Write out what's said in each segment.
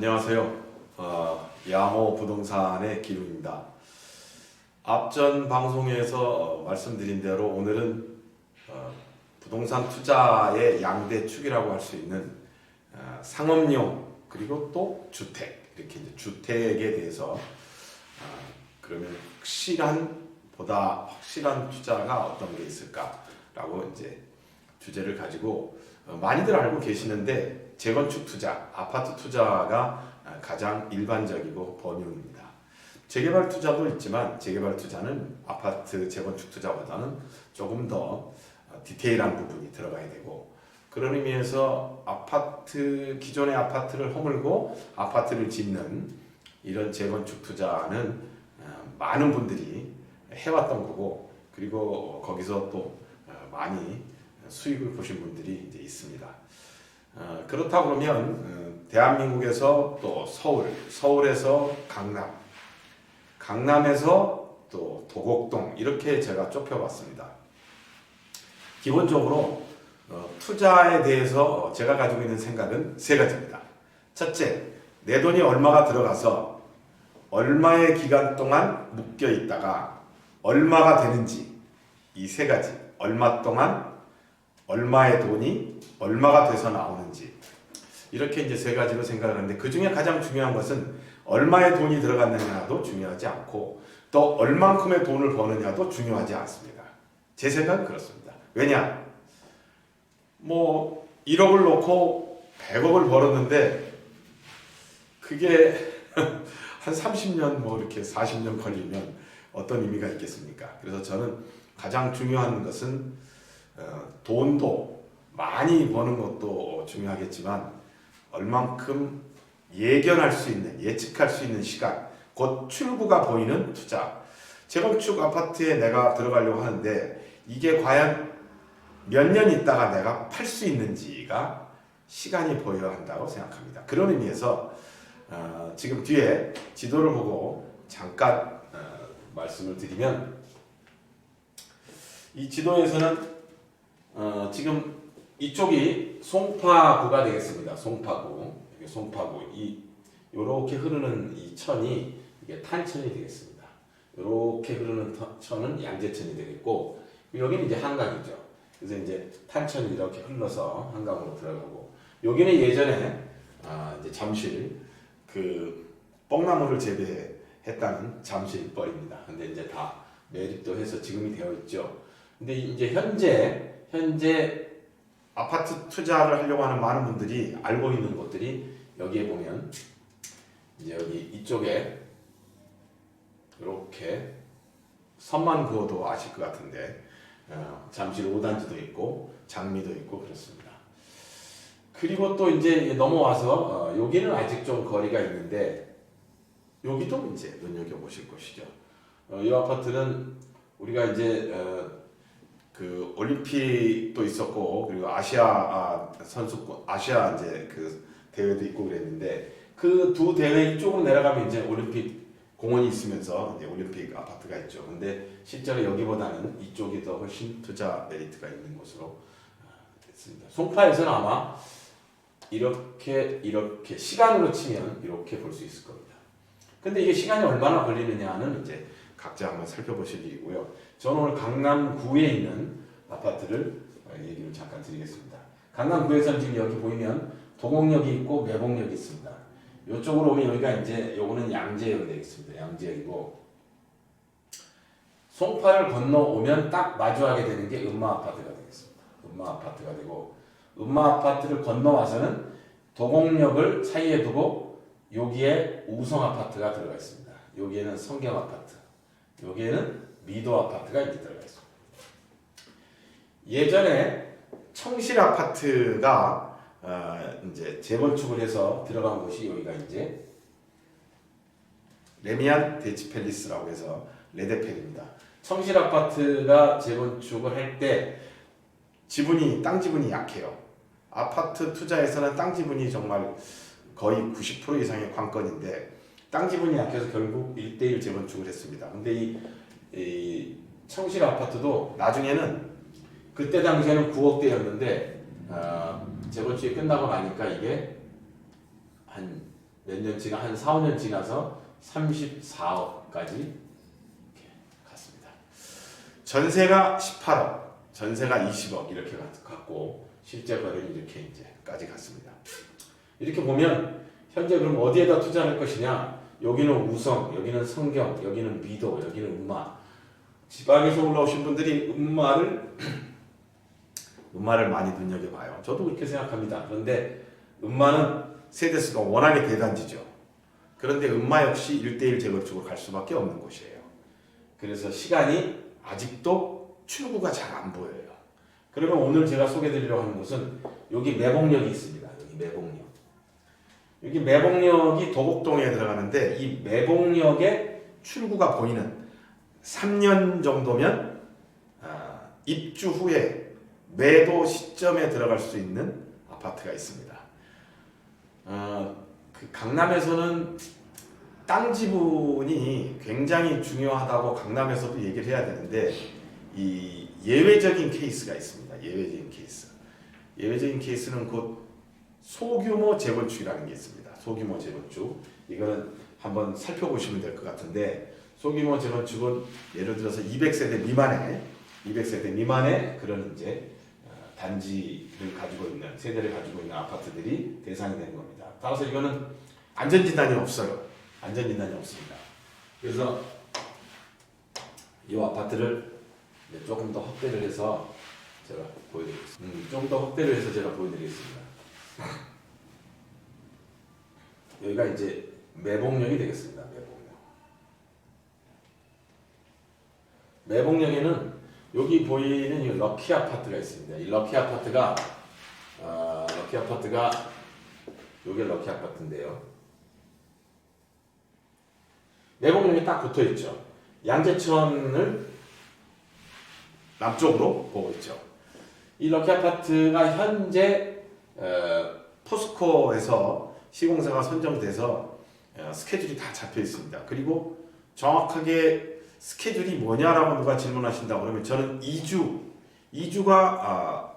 안녕하세요. 야모 부동산의 기룡입니다. 앞전 방송에서 말씀드린 대로 오늘은 부동산 투자의 양대축이라고 할 수 있는 상업용 그리고 또 주택, 이렇게 이제 주택에 대해서 그러면 보다 확실한 투자가 어떤 게 있을까라고 이제 주제를 가지고 많이들 알고 계시는데, 재건축 투자, 아파트 투자가 가장 일반적이고 범용입니다. 재개발 투자도 있지만 재개발 투자는 아파트 재건축 투자보다는 조금 더 디테일한 부분이 들어가야 되고, 그런 의미에서 기존의 아파트를 허물고 아파트를 짓는 이런 재건축 투자는 많은 분들이 해왔던 거고, 그리고 거기서 또 많이 수익을 보신 분들이 이제 있습니다. 그렇다 그러면 대한민국에서 또 서울에서 강남에서 또 도곡동, 이렇게 제가 좁혀봤습니다. 기본적으로 투자에 대해서 제가 가지고 있는 생각은 세 가지입니다. 첫째, 내 돈이 얼마가 들어가서 얼마의 기간 동안 묶여 있다가 얼마가 되는지, 이 세 가지, 얼마 동안 얼마의 돈이 얼마가 돼서 나오는지, 이렇게 이제 세 가지로 생각을 하는데, 그 중에 가장 중요한 것은 얼마의 돈이 들어갔느냐도 중요하지 않고 또 얼만큼의 돈을 버느냐도 중요하지 않습니다. 제 생각은 그렇습니다. 왜냐? 1억을 놓고 100억을 벌었는데 그게 한 30년 이렇게 40년 걸리면 어떤 의미가 있겠습니까? 그래서 저는 가장 중요한 것은 돈도 많이 버는 것도 중요하겠지만 얼만큼 예측할 수 있는 시간, 곧 출구가 보이는 투자. 재건축 아파트에 내가 들어가려고 하는데 이게 과연 몇 년 있다가 내가 팔 수 있는지가 시간이 보여야 한다고 생각합니다. 그런 의미에서 지금 뒤에 지도를 보고 잠깐 말씀을 드리면, 이 지도에서는 지금 이쪽이 송파구가 되겠습니다. 송파구. 요렇게 흐르는 이 천이 이게 탄천이 되겠습니다. 요렇게 흐르는 천은 양재천이 되겠고, 여기는 이제 한강이죠. 그래서 이제 탄천이 이렇게 흘러서 한강으로 들어가고, 여기는 예전에 이제 잠실 뽕나무를 재배했다는 잠실벌입니다. 근데 이제 다 매립도 해서 지금이 되어 있죠. 근데 이제 현재 아파트 투자를 하려고 하는 많은 분들이 알고 있는 곳들이, 여기에 보면 이제 여기 이쪽에 이렇게 선만 그어도 아실 것 같은데 잠실 5단지도 있고 장미도 있고 그렇습니다. 그리고 또 이제 넘어와서 여기는 아직 좀 거리가 있는데 여기도 이제 눈여겨보실 것이죠. 이 아파트는 우리가 이제 올림픽도 있었고, 그리고 아시아 이제 대회도 있고 그랬는데, 그 두 대회 이쪽으로 내려가면 이제 올림픽 공원이 있으면서 이제 올림픽 아파트가 있죠. 근데 실제로 여기보다는 이쪽이 더 훨씬 투자 메리트가 있는 곳으로 됐습니다. 송파에서는 아마 이렇게 시간으로 치면 이렇게 볼 수 있을 겁니다. 근데 이게 시간이 얼마나 걸리느냐는 이제 각자 한번 살펴보실 일이고요. 저는 오늘 강남구에 있는 아파트를 얘기를 잠깐 드리겠습니다. 강남구에서는 지금 여기 보이면 도곡역이 있고 매봉역이 있습니다. 이쪽으로 오면 여기가 이제 요거는 양재역이 되겠습니다. 양재역이고, 송파를 건너오면 딱 마주하게 되는 게 음마아파트가 되겠습니다. 음마아파트가 되고, 음마아파트를 건너와서는 도곡역을 사이에 두고 여기에 우성아파트가 들어가 있습니다. 여기에는 성경아파트, 여기에는 미도아파트가 이제 들어가 있습니다. 예전에 청실아파트가 이제 재건축을 해서 들어간 곳이 여기가 이제 레미안 대치팰리스라고 해서 레데펠입니다. 청실아파트가 재건축을 할 때 땅 지분이 약해요. 아파트 투자에서는 땅 지분이 정말 거의 90% 이상의 관건인데, 땅 지분이 약해서 결국 1:1 재건축을 했습니다. 근데 이 청실 아파트도 나중에는, 그때 당시에는 9억대였는데 재건축이 끝나고 나니까 이게 한 몇 년 지나 한 4, 5년 지나서 34억까지 이렇게 갔습니다. 전세가 18억, 전세가 20억 이렇게 갔고 실제 거래는 이렇게 이제까지 갔습니다. 이렇게 보면 현재 그럼 어디에다 투자할 것이냐? 여기는 우성, 여기는 성경, 여기는 미도, 여기는 음마. 지방에서 올라오신 분들이 음마를 많이 눈여겨봐요. 저도 그렇게 생각합니다. 그런데 음마는 세대수가 워낙에 대단지죠. 그런데 음마 역시 1대1 재건축으로 갈 수밖에 없는 곳이에요. 그래서 시간이 아직도 출구가 잘 안 보여요. 그러면 오늘 제가 소개드리려고 하는 곳은 여기 매봉역이 있습니다. 여기 매봉역. 여기 매봉역이 도곡동에 들어가는데 이 매봉역의 출구가 보이는 3년 정도면 입주 후에 매도 시점에 들어갈 수 있는 아파트가 있습니다. 그 강남에서는 땅 지분이 굉장히 중요하다고 강남에서도 얘기를 해야 되는데 이 예외적인 케이스가 있습니다. 예외적인 케이스는 곧 소규모 재건축이라는 게 있습니다. 소규모 재건축. 이거는 한번 살펴보시면 될 것 같은데 소규모 재건축은 예를 들어서 200세대 미만의 그런 이제 단지를 가지고 있는 세대를 가지고 있는 아파트들이 대상이 되는 겁니다. 따라서 이거는 안전진단이 없어요. 안전진단이 없습니다. 그래서 이 아파트를 조금 더 확대를 해서 제가 보여드리겠습니다. 여기가 이제 매봉역이 되겠습니다. 매봉역에는 여기 보이는 이 럭키 아파트가 있습니다. 이 럭키 아파트가 요게 럭키 아파트인데요. 매봉역이 딱 붙어 있죠. 양재천을 남쪽으로 보고 있죠. 이 럭키 아파트가 현재 포스코에서 시공사가 선정돼서 스케줄이 다 잡혀 있습니다. 그리고 정확하게 스케줄이 뭐냐라고 누가 질문하신다고 그러면 저는 2주가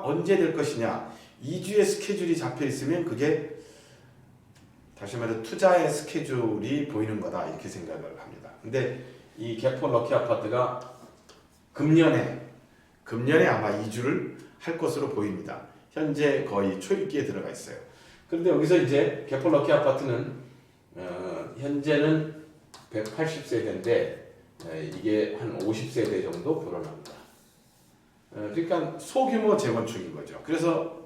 언제 될 것이냐. 2주의 스케줄이 잡혀 있으면 그게 다시 말해 투자의 스케줄이 보이는 거다 이렇게 생각을 합니다. 근데 이 개포 럭키 아파트가 금년에 아마 2주를 할 것으로 보입니다. 현재 거의 초입기에 들어가 있어요. 그런데 여기서 이제 개포 럭키 아파트는 현재는 180세대인데 이게 한 50세대 정도 불어납니다. 그러니까 소규모 재건축인 거죠. 그래서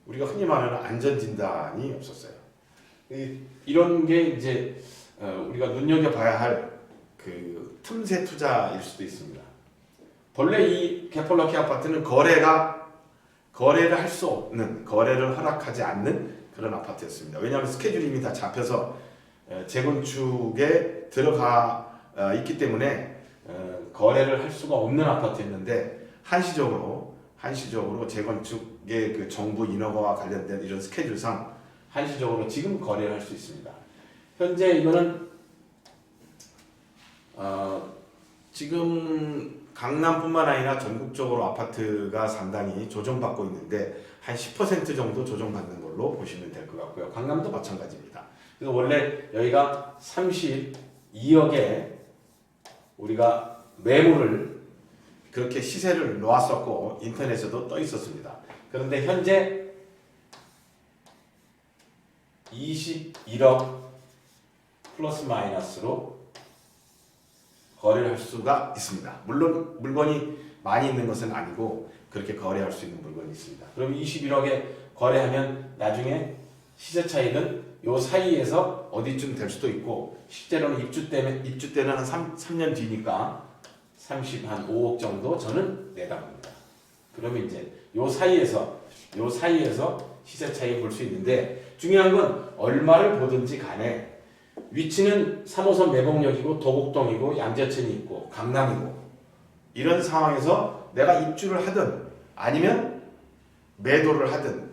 우리가 흔히 말하는 안전진단이 없었어요. 이런 게 이제 우리가 눈여겨봐야 할 그 틈새 투자일 수도 있습니다. 본래 이 개폴럭키 아파트는 거래를 할 수 없는, 거래를 허락하지 않는 그런 아파트였습니다. 왜냐하면 스케줄이 이미 다 잡혀서 재건축에 들어가 있기 때문에 거래를 할 수가 없는 아파트였는데 한시적으로 재건축의 그 정부 인허가와 관련된 이런 스케줄상 한시적으로 지금 거래를 할 수 있습니다. 현재 이거는 지금 강남뿐만 아니라 전국적으로 아파트가 상당히 조정받고 있는데 한 10% 정도 조정받는 걸로 보시면 될 것 같고요. 강남도 마찬가지입니다. 그래서 원래 여기가 32억에 우리가 매물을 그렇게 시세를 놓았었고 인터넷에도 떠 있었습니다. 그런데 현재 21억 플러스 마이너스로 거래를 할 수가 있습니다. 물론 물건이 많이 있는 것은 아니고 그렇게 거래할 수 있는 물건이 있습니다. 그럼 21억에 거래하면 나중에 시세 차익은 요 사이에서 어디쯤 될 수도 있고 실제로는 입주 때는 한 3년 뒤니까 35억 정도 저는 내다봅니다. 그러면 이제 요 사이에서 시세 차익 볼 수 있는데 중요한 건 얼마를 보든지 간에 위치는 3호선 매봉역이고 도곡동이고 양재천이 있고 강남이고 이런 상황에서 내가 입주를 하든 아니면 매도를 하든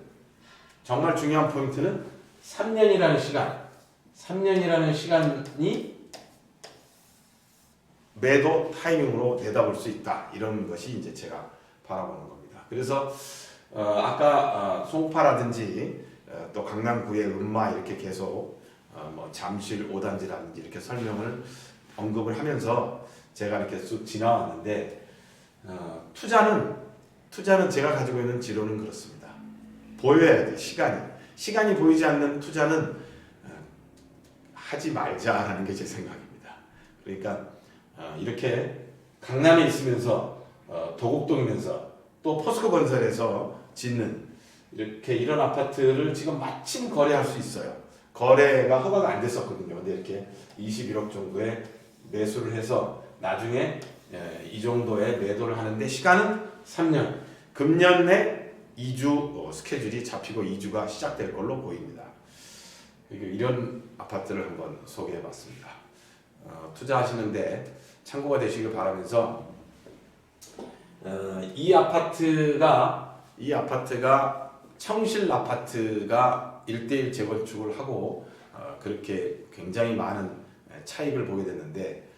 정말 중요한 포인트는 3년이라는 시간이 매도 타이밍으로 내다볼 수 있다. 이런 것이 이제 제가 바라보는 겁니다. 그래서 아까 송파라든지 또 강남구의 음마 이렇게 계속 뭐 잠실 5단지라든지 이렇게 설명을 언급을 하면서 제가 이렇게 쑥 지나왔는데 투자는 제가 가지고 있는 지론은 그렇습니다. 보여야 돼. 시간이 보이지 않는 투자는 하지 말자라는 게 제 생각입니다. 그러니까 이렇게 강남에 있으면서 도곡동이면서 또 포스코건설에서 짓는 이렇게 이런 아파트를 지금 마침 거래할 수 있어요. 거래가 허가가 안 됐었거든요. 근데 이렇게 21억 정도에 매수를 해서 나중에 이 정도의 매도를 하는데 시간은 3년. 금년 내 2주 스케줄이 잡히고 2주가 시작될 걸로 보입니다. 이런 아파트를 한번 소개해봤습니다. 투자하시는데 참고가 되시길 바라면서 이 아파트가 청실 아파트가 1:1 재건축을 하고 그렇게 굉장히 많은 차익을 보게 됐는데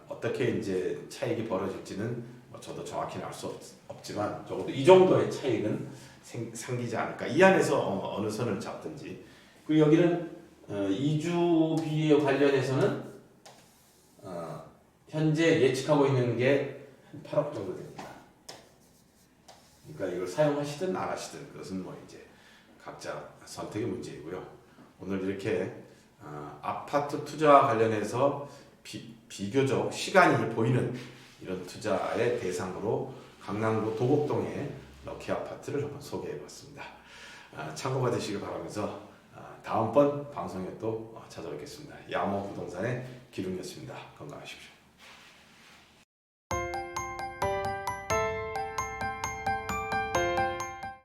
어떻게 이제 차익이 벌어질지는 저도 정확히는 알 수 없지만 적어도 이 정도의 차익은 생기지 않을까. 이 안에서 어느 선을 잡든지. 그리고 여기는 이주비에 관련해서는 현재 예측하고 있는 게 8억 정도 됩니다. 그러니까 이걸 사용하시든 안 하시든 그것은 뭐 이제 각자 선택의 문제이고요. 오늘 이렇게 아파트 투자와 관련해서 비교적 시간이 보이는 이런 투자의 대상으로 강남구 도곡동의 럭키 아파트를 한번 소개해봤습니다. 참고가 되시길 바라면서 다음번 방송에 또 찾아뵙겠습니다. 야모 부동산의 기룡이었습니다. 건강하십시오.